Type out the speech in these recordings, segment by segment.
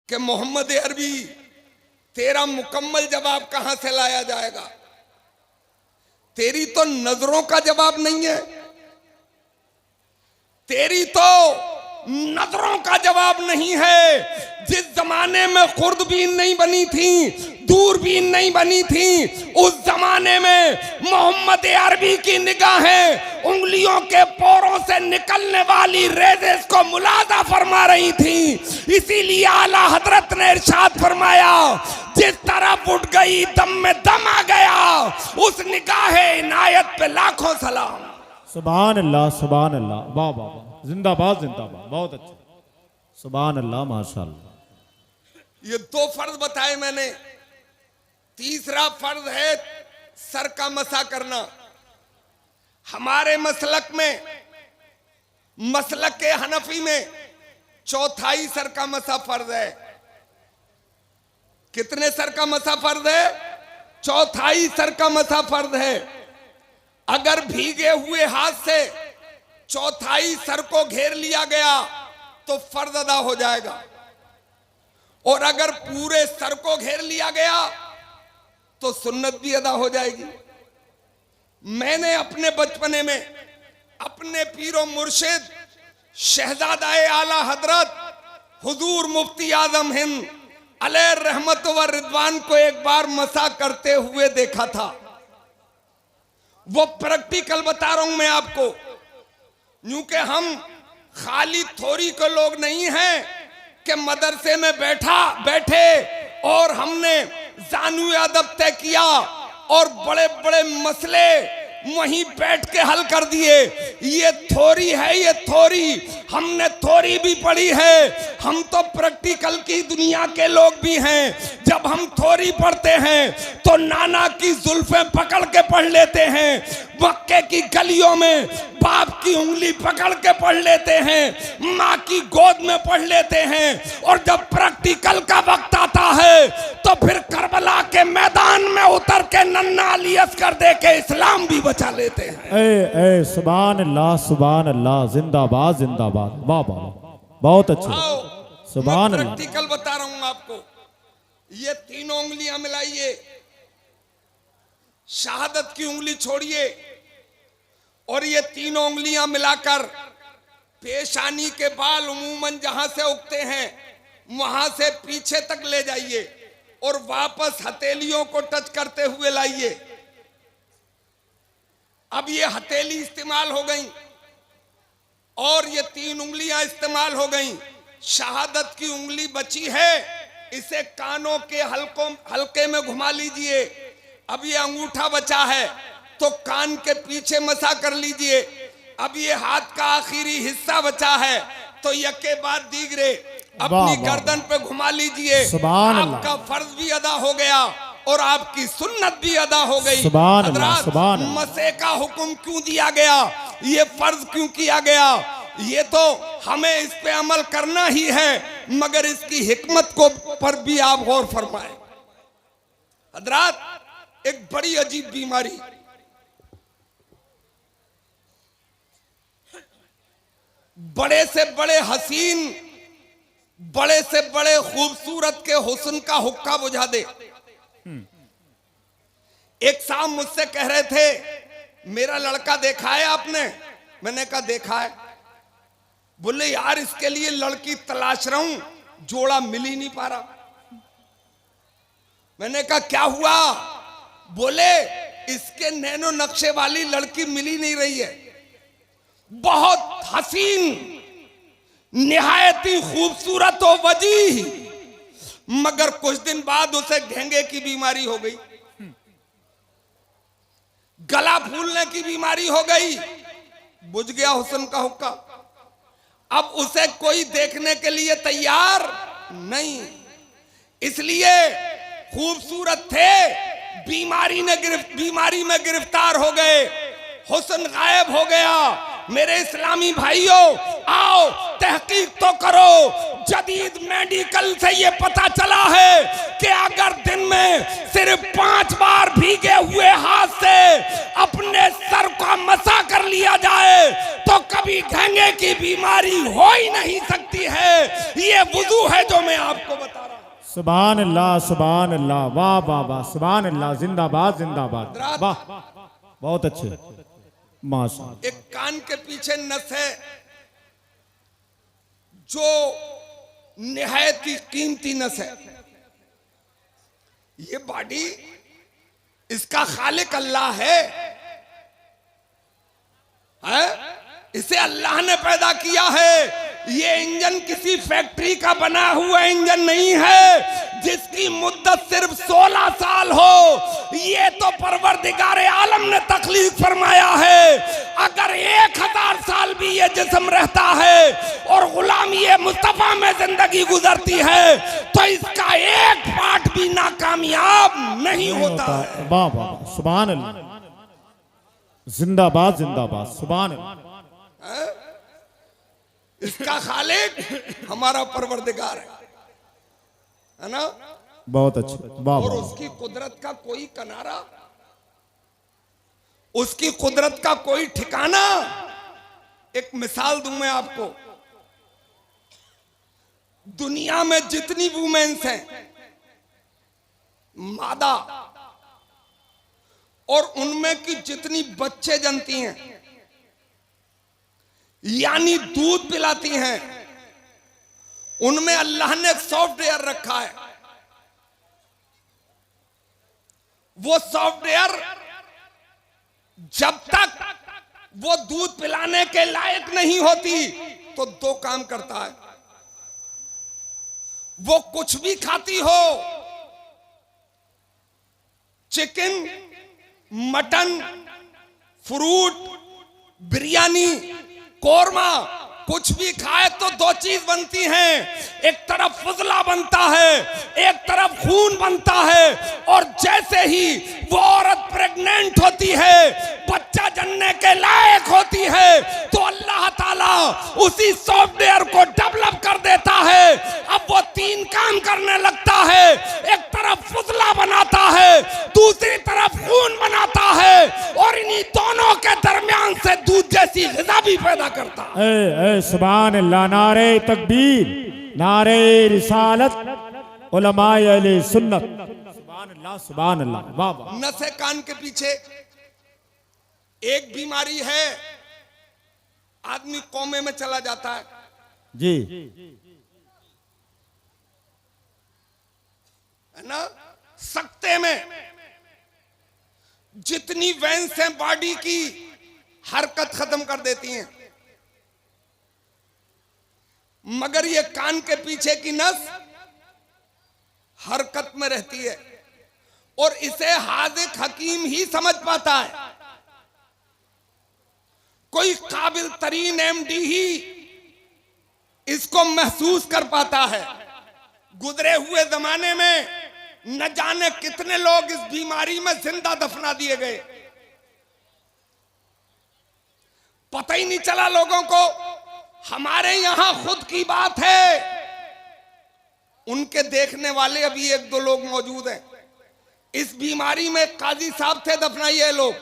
कि मोहम्मद अरबी तेरा मुकम्मल जवाब कहां से लाया जाएगा? तेरी तो नजरों का जवाब नहीं है, तेरी तो नजरों का जवाब नहीं है। जिस जमाने में खुर्दबीन नहीं बनी थी, दूरबीन नहीं बनी थी, उस जमाने में मोहम्मद अरबी की निगाहें उंगलियों के पोरों से निकलने वाली रेज़ेस को मुलाजा फरमा रही थी। इसीलिए आला हजरत ने इरशाद फरमाया, जिस तरफ उठ गई दम में दम आ गया, उस निगाहे इनायत पे लाखों सलाम। सुभान अल्लाह, सुभान अल्लाह, वाह वाह वाह, जिंदाबाद जिंदाबाद, बहुत अच्छा, सुभान अल्लाह, माशाअल्लाह। ये दो फर्ज बताए मैंने। तीसरा फर्ज है सर का मसा करना। हमारे मसलक में, मसलक के हनफी में चौथाई सर का मसा फर्ज है। कितने सर का मसा फर्ज है? चौथाई सर का मसा फर्ज है। अगर भीगे हुए हाथ से चौथाई सर को घेर लिया गया तो फर्ज अदा हो जाएगा, और अगर पूरे सर को घेर लिया गया तो सुन्नत भी अदा हो जाएगी। मैंने अपने बचपने में अपने पीरो मुर्शिद शहजादाए आला हजरत हुजूर मुफ्ती आजम हिंद अलैहि रहमत व रिदवान को एक बार मसा करते हुए देखा था। वो प्रैक्टिकल बता रहा हूं मैं आपको, क्योंकि हम खाली थोड़ी के लोग नहीं हैं कि मदरसे में बैठे और हमने जानू अदब तय किया और बड़े बड़े मसले वहीं बैठ के हल कर दिए। ये थोड़ी है, ये थोड़ी, हमने थोड़ी भी पढ़ी है। हम तो प्रैक्टिकल की दुनिया के लोग भी हैं। जब हम थोड़ी पढ़ते हैं तो नाना की जुल्फें पकड़ के पढ़ लेते हैं, मक्के की गलियों में बाप की उंगली पकड़ के पढ़ लेते हैं, माँ की गोद में पढ़ लेते हैं, और जब प्रैक्टिकल का वक्त आता है तो फिर करबला के मैदान में उतर के नन्ना अली असगर दे के इस्लाम भी बचा लेते हैं। ए सुभान अल्लाह, सुभान अल्लाह, जिंदाबाद जिंदाबाद, वाह वाह, बहुत अच्छा, सुभान अल्लाह। प्रैक्टिकल बता रहा हूं आपको। ये तीनों उंगलियां मिलाइए, शहादत की उंगली छोड़िए, और ये तीनों उंगलियां मिलाकर पेशानी के बाल उमूमन जहां से उगते हैं वहां से पीछे तक ले जाइए और वापस हथेलियों को टच करते हुए लाइए। अब ये हथेली इस्तेमाल हो गई और ये तीन उंगलियां इस्तेमाल हो गई। शहादत की उंगली बची है, इसे कानों के हल्के में घुमा लीजिए। अब ये अंगूठा बचा है तो कान के पीछे मसा कर लीजिए। अब ये हाथ का आखिरी हिस्सा बचा है तो यके बाद दीगरे अपनी गर्दन पे घुमा लीजिए। आपका फर्ज भी अदा हो गया और आपकी सुन्नत भी अदा हो गई। हज़रात, मसे का हुक्म क्यों दिया गया, ये फर्ज क्यों किया गया, ये तो हमें इस पे अमल करना ही है, मगर इसकी हिकमत को पर भी आप गौर फरमाएं। हज़रात, एक बड़ी अजीब बीमारी, बड़े से बड़े हसीन, बड़े से बड़े खूबसूरत के हुस्न का हुक्का बुझा दे। एक साहब मुझसे कह रहे थे, मेरा लड़का देखा है आपने? मैंने कहा देखा है। बोले यार इसके लिए लड़की तलाश रहा हूं, जोड़ा मिल ही नहीं पा रहा। मैंने कहा क्या हुआ? बोले इसके नैनो नक्शे वाली लड़की मिल ही नहीं रही है, बहुत हसीन, निहायती खूबसूरत हो वजीह, मगर कुछ दिन बाद उसे घेंगे की बीमारी हो गई, गला फूलने की बीमारी हो गई, बुझ गया हुस्न का हुक्का। अब उसे कोई देखने के लिए तैयार नहीं, इसलिए खूबसूरत थे, बीमारी में गिरफ्तार हो गए, हुस्न गायब हो गया। मेरे इस्लामी भाइयों, आओ तहकीक तो करो। जदीद मेडिकल से ये पता चला है कि अगर दिन में सिर्फ 5 बार भीगे हुए हाथ से अपने सर का मसा कर लिया जाए तो कभी घेंगे की बीमारी हो ही नहीं सकती है। ये वुजू है जो मैं आपको बता रहा हूं। सुभान अल्लाह, सुभान अल्लाह, वाह वाह वाह, सुभान अल्लाह, जिंदाबाद जिंदाबाद, वाह, बहुत अच्छे, माशाअल्लाह। एक कान के पीछे नस है जो निहायत की कीमती नस है। ये बॉडी इसका खालिक अल्लाह है? इसे अल्लाह ने पैदा किया है। ये इंजन किसी फैक्ट्री का बना हुआ इंजन नहीं है जिसकी मुद्दत सिर्फ 16 साल हो। ये तो परवरदिगार आलम ने तख्लीक फरमाया है। अगर 1000 साल भी ये जिस्म रहता है और गुलामी मुस्तफा में जिंदगी गुजरती है तो इसका एक पार्ट भी नाकामयाब नहीं होता है। वाह वाह, सुभान अल्लाह, जिंदाबाद जिंदाबाद, सुभान अल्लाह। इसका खालिक हमारा परवरदिगार है ना? बहुत अच्छे, वाह और वाह, उसकी कुदरत का कोई किनारा, उसकी कुदरत का कोई ठिकाना। एक मिसाल दूं मैं आपको। दुनिया में जितनी वुमेन्स हैं मादा, और उनमें की जितनी बच्चे जनती हैं यानी दूध पिलाती हैं, उनमें अल्लाह ने एक सॉफ्टवेयर रखा है। वो सॉफ्टवेयर जब तक वो दूध पिलाने के लायक नहीं होती तो 2 काम करता है। वो कुछ भी खाती हो, chicken, mutton, fruit, biryani, korma, कुछ भी खाए तो 2 चीज बनती हैं। एक तरफ फुजला बनता है, एक तरफ खून बनता है। और जैसे ही वो औरत प्रेग्नेंट होती है, बच्चा जनने के लायक होती है, तो अल्लाह ताला उसी सॉफ्टवेयर को डेवलप कर देता है। अब वो 3 काम करने लगता है। एक तरफ फुजला बनाता है, दूसरी तरफ खून बनाता है, और इन्हीं दोनों के दरमियान से दूध जैसी ग़िज़ा भी पैदा करता है। ए सुभान अल्लाह, नारे तकबीर, नारे रिसालत, उलमाए अहले सुन्नत, सुभान अल्लाह, सुभान अल्लाह, वाह वाह। नसे कान के पीछे एक बीमारी है, आदमी कोमे में चला जाता है जी, है ना? सकते में जितनी वेंस हैं बॉडी की हरकत खत्म कर देती हैं, मगर ये कान के पीछे की नस हरकत में रहती है, और इसे हाज़िक हकीम ही समझ पाता है। कोई काबिल तरीन एमडी ही इसको महसूस कर पाता है। गुजरे हुए जमाने में न जाने कितने लोग इस बीमारी में जिंदा दफना दिए गए, पता ही नहीं चला लोगों को। हमारे यहां खुद की बात है, उनके देखने वाले अभी 1-2 लोग मौजूद हैं। इस बीमारी में काजी साहब थे दफनाइए लोग,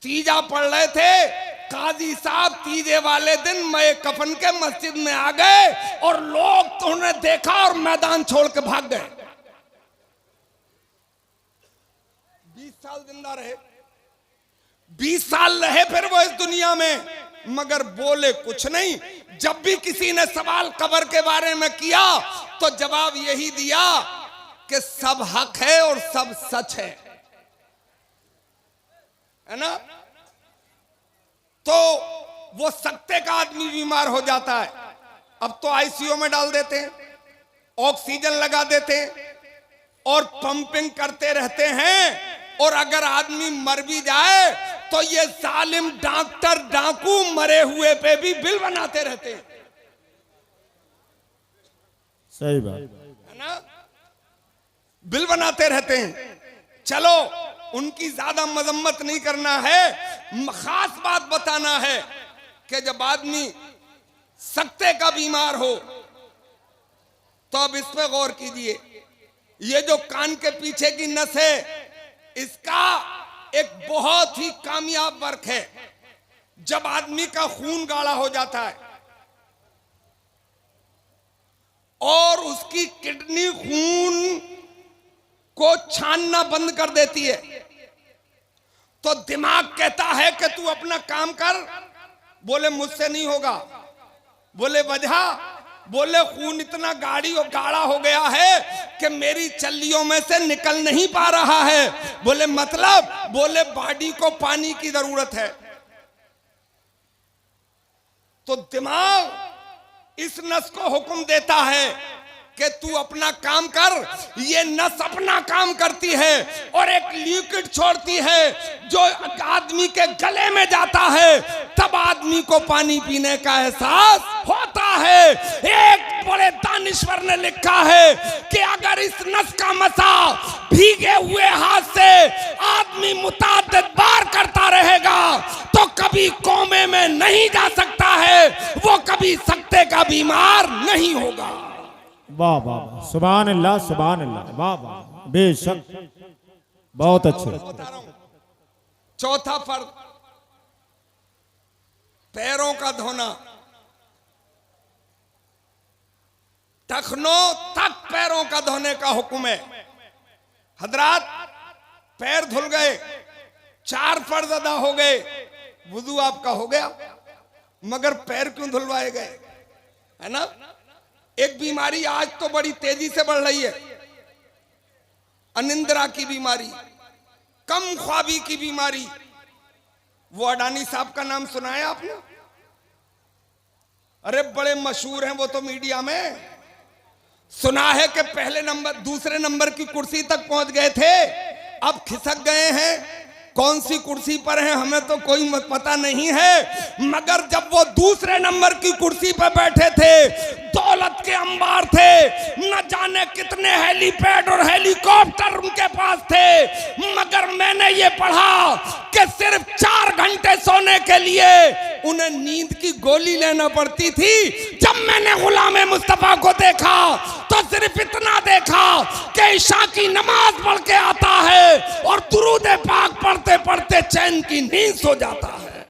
तीजा पढ़ रहे थे, काजी साहब तीजे वाले दिन मए कफन के मस्जिद में आ गए और लोग तो उन्हें देखा और मैदान छोड़ के भाग गए। 20 साल जिंदा रहे, 20 साल रहे फिर वो इस दुनिया में, मगर बोले कुछ नहीं। जब भी किसी ने सवाल कब्र के बारे में किया तो जवाब यही दिया कि सब हक है और सब सच है ना? तो वो सकते का आदमी बीमार हो जाता है, अब तो आईसीयू में डाल देते हैं, ऑक्सीजन लगा देते हैं और पंपिंग करते रहते हैं। और अगर आदमी मर भी जाए तो ये जालिम डॉक्टर डाकू मरे हुए पे भी बिल बनाते रहते हैं। सही बात है ना? बिल बनाते रहते हैं। चलो उनकी ज्यादा मजम्मत नहीं करना है, खास बात बताना है कि जब आदमी सकते का बीमार हो तो अब इस पे गौर कीजिए। ये जो कान के पीछे की नस है, इसका एक बहुत ही कामयाब वर्क है। जब आदमी का खून गाढ़ा हो जाता है और उसकी किडनी खून को छानना बंद कर देती है। तो दिमाग कहता है कि तू अपना काम कर। बोले मुझसे नहीं होगा। बोले वजह? बोले खून इतना गाढ़ा हो गया है कि मेरी चल्लियों में से निकल नहीं पा रहा है। बोले मतलब? बोले बॉडी को पानी की जरूरत है। तो दिमाग इस नस को हुक्म देता है कि तू अपना काम कर। ये नस अपना काम करती है और एक लिक्विड छोड़ती है जो आदमी के गले में जाता है, तब आदमी को पानी पीने का एहसास होता है। एक बड़े दानिश्वर ने लिखा है कि अगर इस नस का मसा भीगे हुए हाथ से आदमी मुताद्दिद बार करता रहेगा तो कभी कोमे में नहीं जा सकता है, वो कभी सकते का बीमार नहीं होगा। वाह वाह वाह, सुभान अल्लाह सुभान अल्लाह, वाह वाह, बेशक बहुत अच्छे। चौथा फर्ज, पैरों का धोना। टखनों तक पैरों का धोने का हुक्म है। हजरात, पैर धुल गए, 4 फर्ज अदा हो गए, वुजू आपका हो गया, मगर पैर क्यों धुलवाए गए? है ना? एक बीमारी आज तो बड़ी तेजी से बढ़ रही है, अनिंद्रा की बीमारी, कम ख्वाबी की बीमारी। वो अडानी साहब का नाम सुना है आपने? अरे बड़े मशहूर हैं वो तो, मीडिया में सुना है कि पहले नंबर दूसरे नंबर की कुर्सी तक पहुंच गए थे, अब खिसक गए हैं। कौन सी कुर्सी पर हैं हमें तो कोई पता नहीं है, मगर जब वो दूसरे नंबर की कुर्सी पर बैठे थे, दौलत के अंबार थे, न जाने कितने हेलीपैड और हेलीकॉप्टर उनके पास थे, मगर मैंने ये पढ़ा कि सिर्फ 4 घंटे सोने के लिए उन्हें नींद की गोली लेना पड़ती थी। जब मैंने गुलाम मुस्तफा को देखा तो सिर्फ इतना देखा कि ईशा की नमाज पढ़ के आता है और दुरूद पाक पढ़ते पढ़ते चैन की नींद सो जाता है।